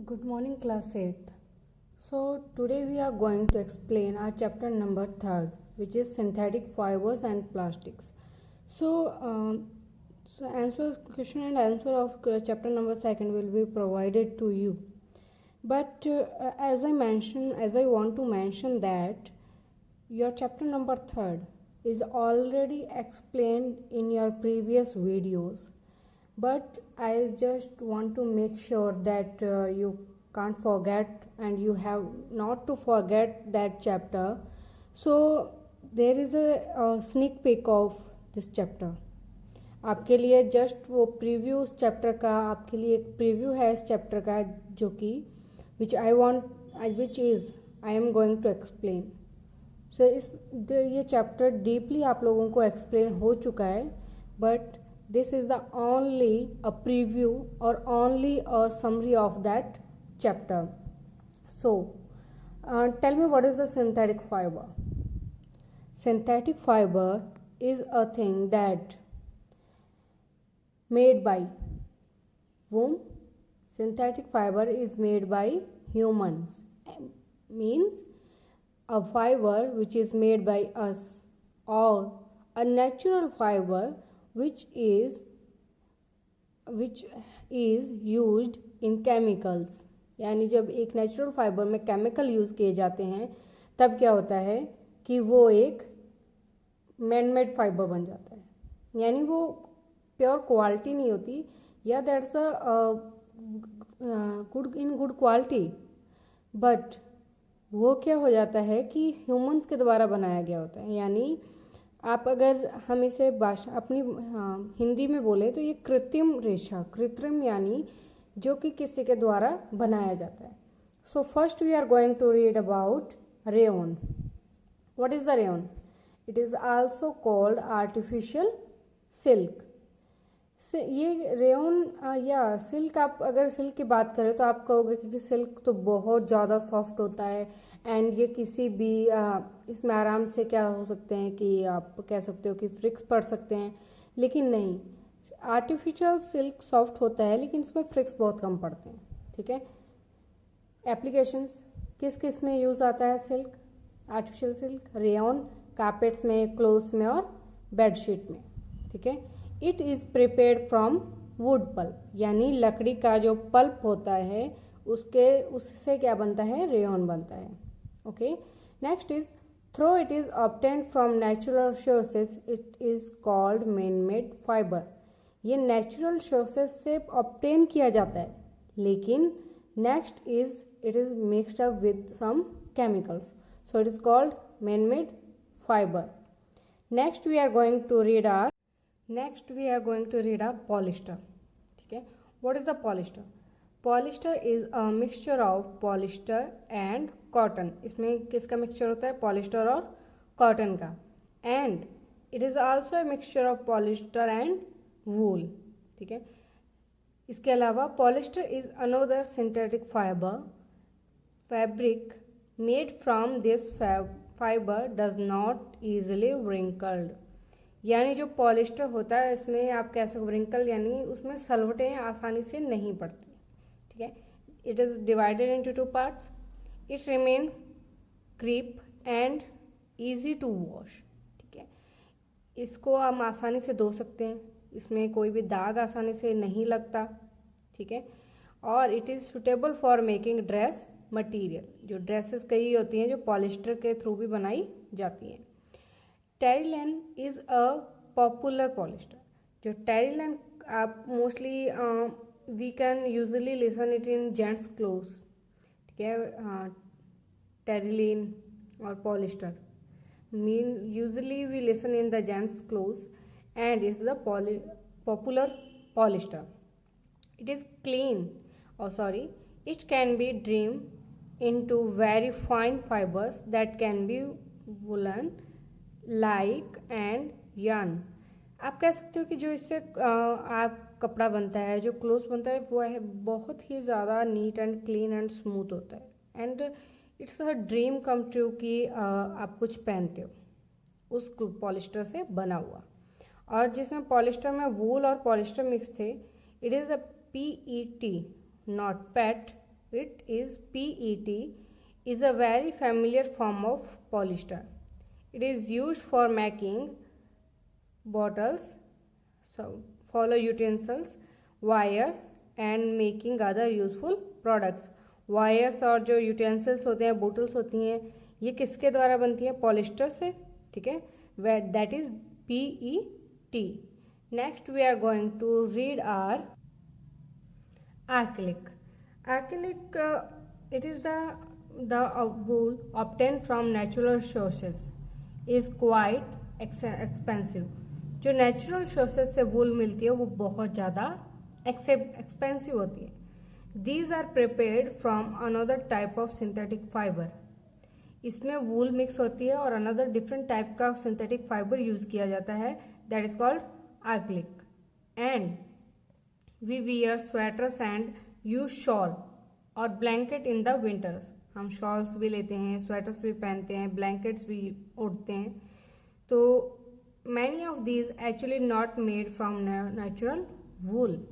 Good morning, class 8. So, today we are going to explain our chapter number 3rd, which is synthetic fibers and plastics. So, answer question and answer of chapter number 2nd will be provided to you. But as I want to mention that your chapter number 3rd is already explained in your previous videos, but I just want to make sure that you can't forget and you have not to forget that chapter. So there is a sneak peek of this chapter. आपके लिए just वो preview उस chapter का आपके लिए एक preview है इस चैप्टर का जो कि which I am going to explain. So ये चैप्टर डीपली आप लोगों को एक्सप्लेन हो चुका है, but this is the only a preview or only a summary of that chapter. So tell me, what is the synthetic fiber? Synthetic fiber is a thing that made by whom? Synthetic fiber is made by humans, means a fiber which is made by us, or a natural fiber which is used in chemicals. यानी जब एक natural fibre में chemical use किए जाते हैं तब क्या होता है कि वो एक मैन मेड फाइबर बन जाता है. यानी वो प्योर क्वालिटी नहीं होती, या that's a good quality, but वो क्या हो जाता है कि ह्यूमंस के द्वारा बनाया गया होता है. यानी आप अगर हम इसे भाषा अपनी हिंदी में बोले तो ये कृत्रिम रेशा, कृत्रिम यानी जो कि किसी के द्वारा बनाया जाता है. So first we are going to read about rayon. What is the rayon? It is also called artificial silk. ये रेयन या सिल्क, आप अगर सिल्क की बात करें तो आप कहोगे कि सिल्क तो बहुत ज़्यादा सॉफ्ट होता है एंड ये किसी भी इसमें आराम से क्या हो सकते हैं कि आप कह सकते हो कि फ्रिक्स पड़ सकते हैं, लेकिन नहीं. आर्टिफिशियल सिल्क सॉफ्ट होता है लेकिन इसमें फ्रिक्स बहुत कम पड़ते हैं. ठीक है. एप्लीकेशंस किस किस में यूज़ आता है silk, artificial silk? Rayon carpets में, क्लोथ्स में और बेडशीट में. ठीक है. It is prepared from wood pulp, यानी लकड़ी का जो पल्प होता है उससे क्या बनता है? रेयन बनता है. Okay. Next is through it is obtained from natural sources it is called man made fibre. ये नेचुरल सोर्सेज से ऑब्टेन किया जाता है, लेकिन next is it is mixed up with some chemicals, so it is called man made fibre. Next we are going to read polyester. ठीक है. What is the polyester? Polyester is a mixture of polyester and cotton. इसमें किसका mixture होता है? Polyester और cotton का. And it is also a mixture of polyester and wool. ठीक है. इसके अलावा polyester is another synthetic fabric made from this fiber does not easily wrinkled. यानी जो पॉलिस्टर होता है इसमें आप कह सकते व्रिंकल, यानी उसमें सलवटें आसानी से नहीं पड़ती. ठीक है. It is divided into 2 parts. It remain creep and easy to wash. ठीक है. इसको हम आसानी से धो सकते हैं, इसमें कोई भी दाग आसानी से नहीं लगता. ठीक है. और it is suitable for making dress material. जो ड्रेसेस कई होती हैं जो पॉलिस्टर के थ्रू भी बनाई जाती हैं. Terylene is a popular polyester. जो टेरिलन आप mostly we can usually listen it in gents clothes. ठीक है. टेरिलिन और polyester mean usually we listen in the gents clothes and is the popular polyester. It is clean it can be trimmed into very fine fibers that can be woolen, like and yarn. आप कह सकते हो कि जो इससे आप कपड़ा बनता है, जो क्लोथ्स बनता है, वो है बहुत ही ज़्यादा neat and clean and smooth होता है. And it's a dream come true कि आप कुछ पहनते हो उस पॉलिस्टर से बना हुआ. और जिसमें पॉलिस्टर में वूल और पॉलिस्टर मिक्स थे, it is a PET not PET it is PET is a very familiar form of polyester. It is used for making bottles, so follow utensils, wires and making other useful products. Wires और जो utensils होते हैं, bottles होती हैं, ये किसके द्वारा बनती है? पॉलिस्टर से, ठीक है, that is PET. Next we are going to read are acrylic. Acrylic, it is the wool obtained from natural sources is quite expensive. जो नेचुरल सोर्सेज से वूल मिलती है वो बहुत ज़्यादा एक्सपेंसिव होती है. These are prepared from another type of synthetic fiber. इसमें वूल मिक्स होती है और अनदर डिफरेंट टाइप का सिंथेटिक फाइबर यूज़ किया जाता है, that is called acrylic. And we wear sweaters and use shawl और ब्लैंकेट इन द विंटर्स. हम शॉल्स भी लेते हैं, स्वेटर्स भी पहनते हैं, ब्लैंकेट्स भी ओढ़ते हैं. तो many of these actually not made from natural wool.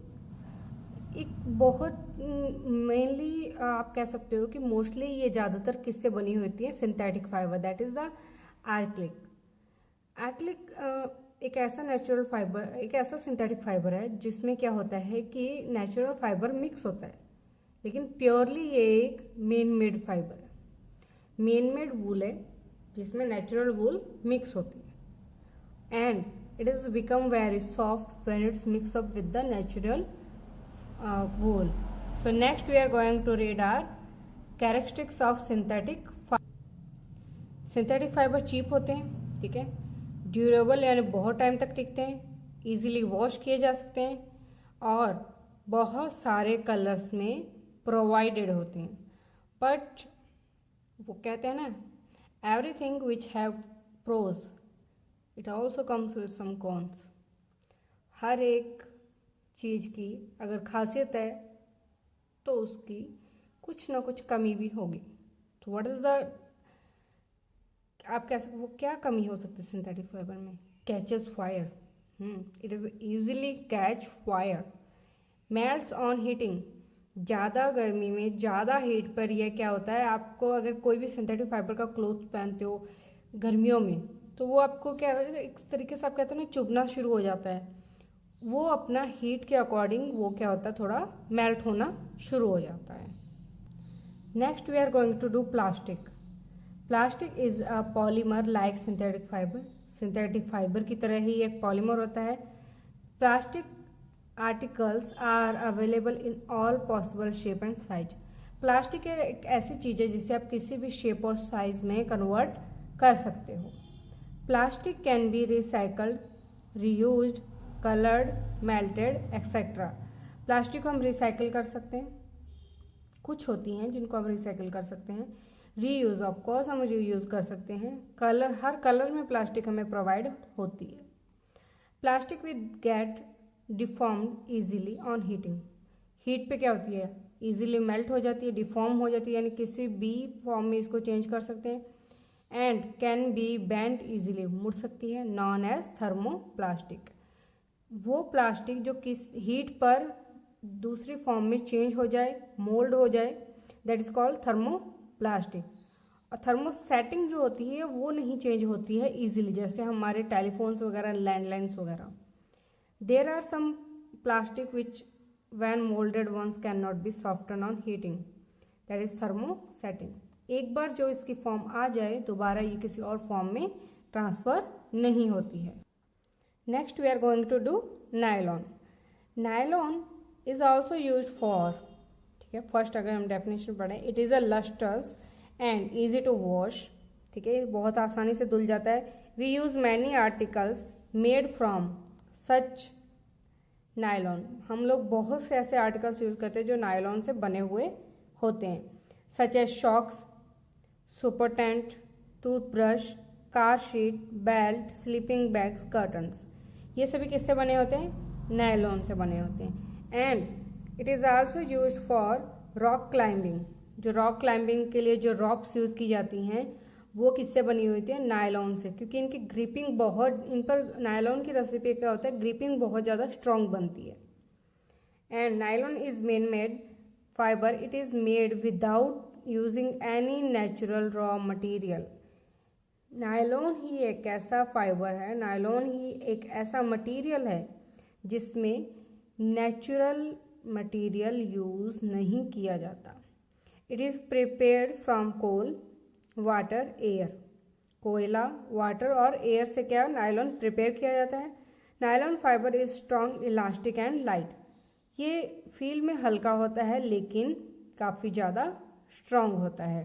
एक बहुत मेनली आप कह सकते हो कि मोस्टली ये ज़्यादातर किससे बनी होती है? Synthetic fibre, that is the acrylic. acrylic एक ऐसा नेचुरल फाइबर, एक ऐसा सिंथेटिक फाइबर है जिसमें क्या होता है कि नेचुरल फाइबर मिक्स होता है, लेकिन प्योरली ये एक मेन मेड फाइबर है. मेन मेड वूल है जिसमें नेचुरल वूल मिक्स होती है and it is become very soft when it's mix up with the natural wool. So next we are going to read our characteristics of synthetic fiber. Synthetic fiber cheap होते हैं, ठीक है, durable यानी बहुत time तक टिकते हैं, easily wash किए जा सकते हैं और बहुत सारे कलर्स में प्रोवाइडेड होते हैं. बट वो कहते हैं ना, everything which have pros it also comes with some cons. हर एक चीज़ की अगर खासियत है तो उसकी कुछ ना कुछ कमी भी होगी. तो व्हाट इज़ द, आप कह सकते, वो क्या कमी हो सकती है सिंथेटिक फाइबर में? Catches fire. It is easily catch fire. Melts on heating. ज़्यादा गर्मी में, ज़्यादा हीट पर यह क्या होता है, आपको अगर कोई भी सिंथेटिक फाइबर का क्लोथ पहनते हो गर्मियों में, तो वो आपको क्या, एक तरीके से आप कहते हो ना, चुभना शुरू हो जाता है. वो अपना हीट के अकॉर्डिंग वो क्या होता है, थोड़ा मेल्ट होना शुरू हो जाता है. Next we are going to do plastic. Plastic is a polymer like synthetic fibre. Synthetic fibre की तरह ही एक पॉलीमर होता है. Plastic articles are available in all possible shape and size. Plastic एक ऐसी चीज़ है जिसे आप किसी भी शेप और साइज में कन्वर्ट कर सकते हो. Plastic can be recycled, reused, coloured, melted etcetera. Plastic को हम रिसाइकिल कर सकते हैं, कुछ होती हैं जिनको हम रिसाइकिल कर सकते हैं. रीयूज़ ऑफ कोर्स हम रीयूज़ कर सकते हैं. कलर, हर कलर में प्लास्टिक हमें प्रोवाइड होती है. Plastic with get deformed easily on heating. Heat पे क्या होती है, ईजीली मेल्ट हो जाती है, डिफॉर्म हो जाती है, यानी किसी भी फॉर्म में इसको चेंज कर सकते हैं. And can be bent easily, मुड़ सकती है. Known as thermoplastic. वो प्लास्टिक जो किस हीट पर दूसरी फॉर्म में चेंज हो जाए, मोल्ड हो जाए, दैट इज कॉल्ड थर्मोप्लास्टिक. और थर्मोसेटिंग जो होती है वो नहीं चेंज होती है इजीली, जैसे हमारे टेलीफोन्स वगैरह, लैंडलाइंस वगैरह. There are some plastic which when moulded once can not be soften on heating, that is thermosetting. एक बार जो इसकी फॉर्म आ जाए, दोबारा ये किसी और फॉर्म में ट्रांसफ़र नहीं होती है. Next we are going to do nylon. Nylon is also use for, ठीक है, फर्स्ट अगर हम डेफिनेशन पढ़ें, it is a lustrous and easy to wash, ठीक है, बहुत आसानी से धुल जाता है. We use many articles made from such nylon. हम लोग बहुत से ऐसे आर्टिकल्स यूज़ करते हैं जो नायलॉन से बने हुए होते हैं, such as socks, super tent, toothbrush, car seat, belt, sleeping bags, curtains. ये सभी किससे बने होते हैं? नायलॉन से बने होते हैं. And it is also used for rock climbing. जो रॉक क्लाइंबिंग के लिए जो रॉक्स यूज़ की जाती हैं वो किससे बनी हुई थी? नायलॉन से, क्योंकि इनकी ग्रिपिंग बहुत, इन पर नायलॉन की रेसिपी क्या होता है, ग्रिपिंग बहुत ज़्यादा स्ट्रॉन्ग बनती है. And nylon is main made fiber, it is made without using any natural raw material. Nylon ही एक ऐसा फाइबर है, नायलॉन ही एक ऐसा मटेरियल है जिसमें नेचुरल मटेरियल यूज़ नहीं किया जाता. It is prepared from coal, water, air. कोयला, वाटर और एयर से क्या नायलॉन प्रिपेयर किया जाता है. Nylon fibre is strong, elastic and light. ये फील में हल्का होता है लेकिन काफ़ी ज़्यादा स्ट्रॉन्ग होता है.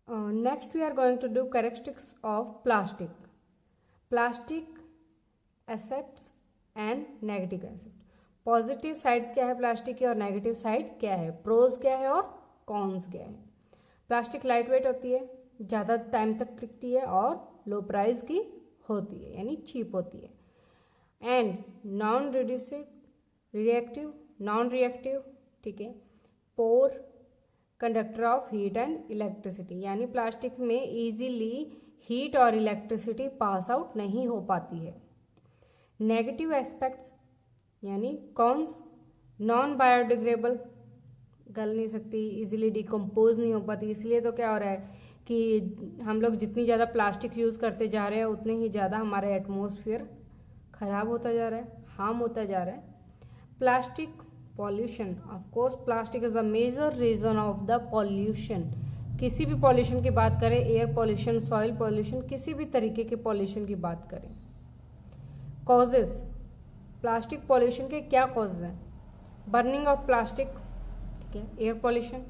Next we are going to do characteristics of plastic. Plastic aspects and negative aspect. Positive sides क्या है प्लास्टिक की और नेगेटिव साइड क्या है, प्रोज क्या है और कॉन्स क्या है. प्लास्टिक लाइट वेट होती है, ज़्यादा टाइम तक टिकती है और लो प्राइस की होती है यानी चीप होती है. And non reductive, reactive, non reactive, ठीक है. Poor, conductor of heat and electricity, यानी प्लास्टिक में इजीली हीट और इलेक्ट्रिसिटी पास आउट नहीं हो पाती है. नेगेटिव एस्पेक्ट्स यानी कॉन्स, नॉन बायोडिग्रेडेबल, गल नहीं सकती, इजीली डिकम्पोज नहीं हो पाती. इसलिए तो क्या हो रहा है कि हम लोग जितनी ज़्यादा प्लास्टिक यूज़ करते जा रहे हैं उतने ही ज़्यादा हमारा एटमॉस्फेयर ख़राब होता जा रहा है, हार्म होता जा रहा है. Plastic pollution, of course plastic is the major reason of the pollution. किसी भी पॉल्यूशन की बात करें, एयर पॉल्यूशन, सॉइल पॉल्यूशन, किसी भी तरीके के पॉल्यूशन की बात करें. कॉजेस, प्लास्टिक पॉल्यूशन के क्या कॉजेज हैं. बर्निंग ऑफ प्लास्टिक, ठीक है. Air pollution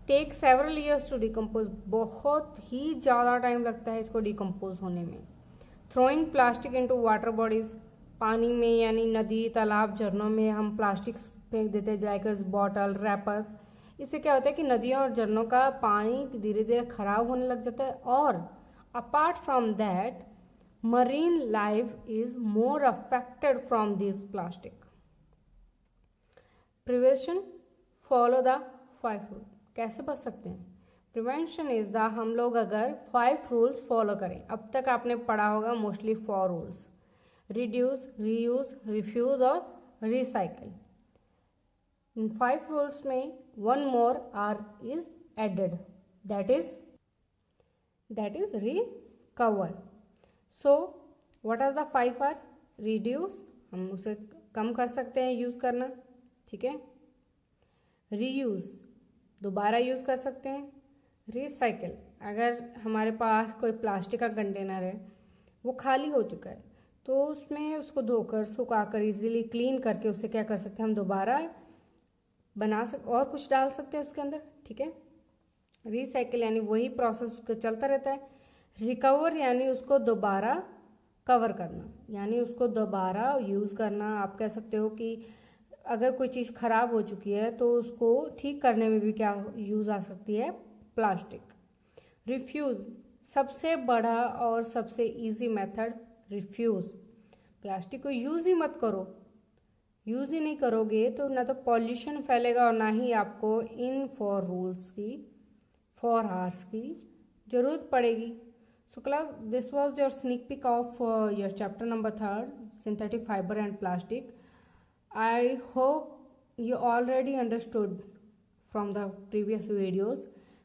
take several years to decompose, बहुत ही ज़्यादा टाइम लगता है इसको डिकम्पोज होने में. Throwing plastic into water bodies, पानी में यानी नदी, तालाब, झरनों में हम प्लास्टिक फेंक देते हैं, लाइक बॉटल, रैपर्स. इससे क्या होता है कि नदियों और झरनों का पानी धीरे धीरे खराब होने लग जाता है. और apart from that marine life is more affected from this plastic. Prevention, follow the 5 rule. कैसे बच सकते हैं. प्रिवेंशन इज द, हम लोग अगर 5 रूल्स फॉलो करें. अब तक आपने पढ़ा होगा mostly 4 rules, reduce, reuse, refuse और रिसाइकिल. इन 5 रूल्स में 1 more R is added, that is recover. So what are the 5 R. Reduce, हम उसे कम कर सकते हैं यूज़ करना, ठीक है. रीयूज़, दोबारा यूज़ कर सकते हैं. रिसाइकिल, अगर हमारे पास कोई प्लास्टिक का कंटेनर है, वो खाली हो चुका है, तो उसमें उसको धोकर, सुखाकर, इजीली क्लीन करके उसे क्या कर सकते हैं हम दोबारा बना सकते और कुछ डाल सकते हैं उसके अंदर, ठीक है. रिसाइकिल यानी वही प्रोसेस उसका चलता रहता है. रिकवर यानी उसको दोबारा कवर करना, यानी उसको दोबारा यूज़ करना. आप कह सकते हो कि अगर कोई चीज़ ख़राब हो चुकी है तो उसको ठीक करने में भी क्या यूज़ आ सकती है, प्लास्टिक. रिफ्यूज़, सबसे बड़ा और सबसे इजी मेथड रिफ्यूज़. प्लास्टिक को यूज़ ही मत करो. यूज़ ही नहीं करोगे तो ना तो पॉल्यूशन फैलेगा और ना ही आपको इन 4 रूल्स की, 4 आवर्स की ज़रूरत पड़ेगी. So class, this was your sneak peek of your chapter number 3, synthetic fiber and plastic. I hope you already understood from the previous videos,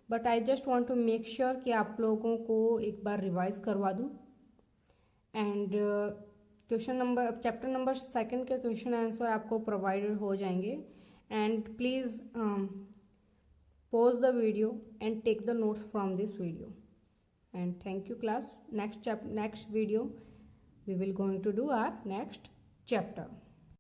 but I just want to make sure कि आप लोगों को एक बार revise करवा दूँ. And question number, chapter number 2 के question answer आपको provided हो जाएंगे. And please pause the video and take the notes from this video. And thank you class. Next video we will going to do our next chapter.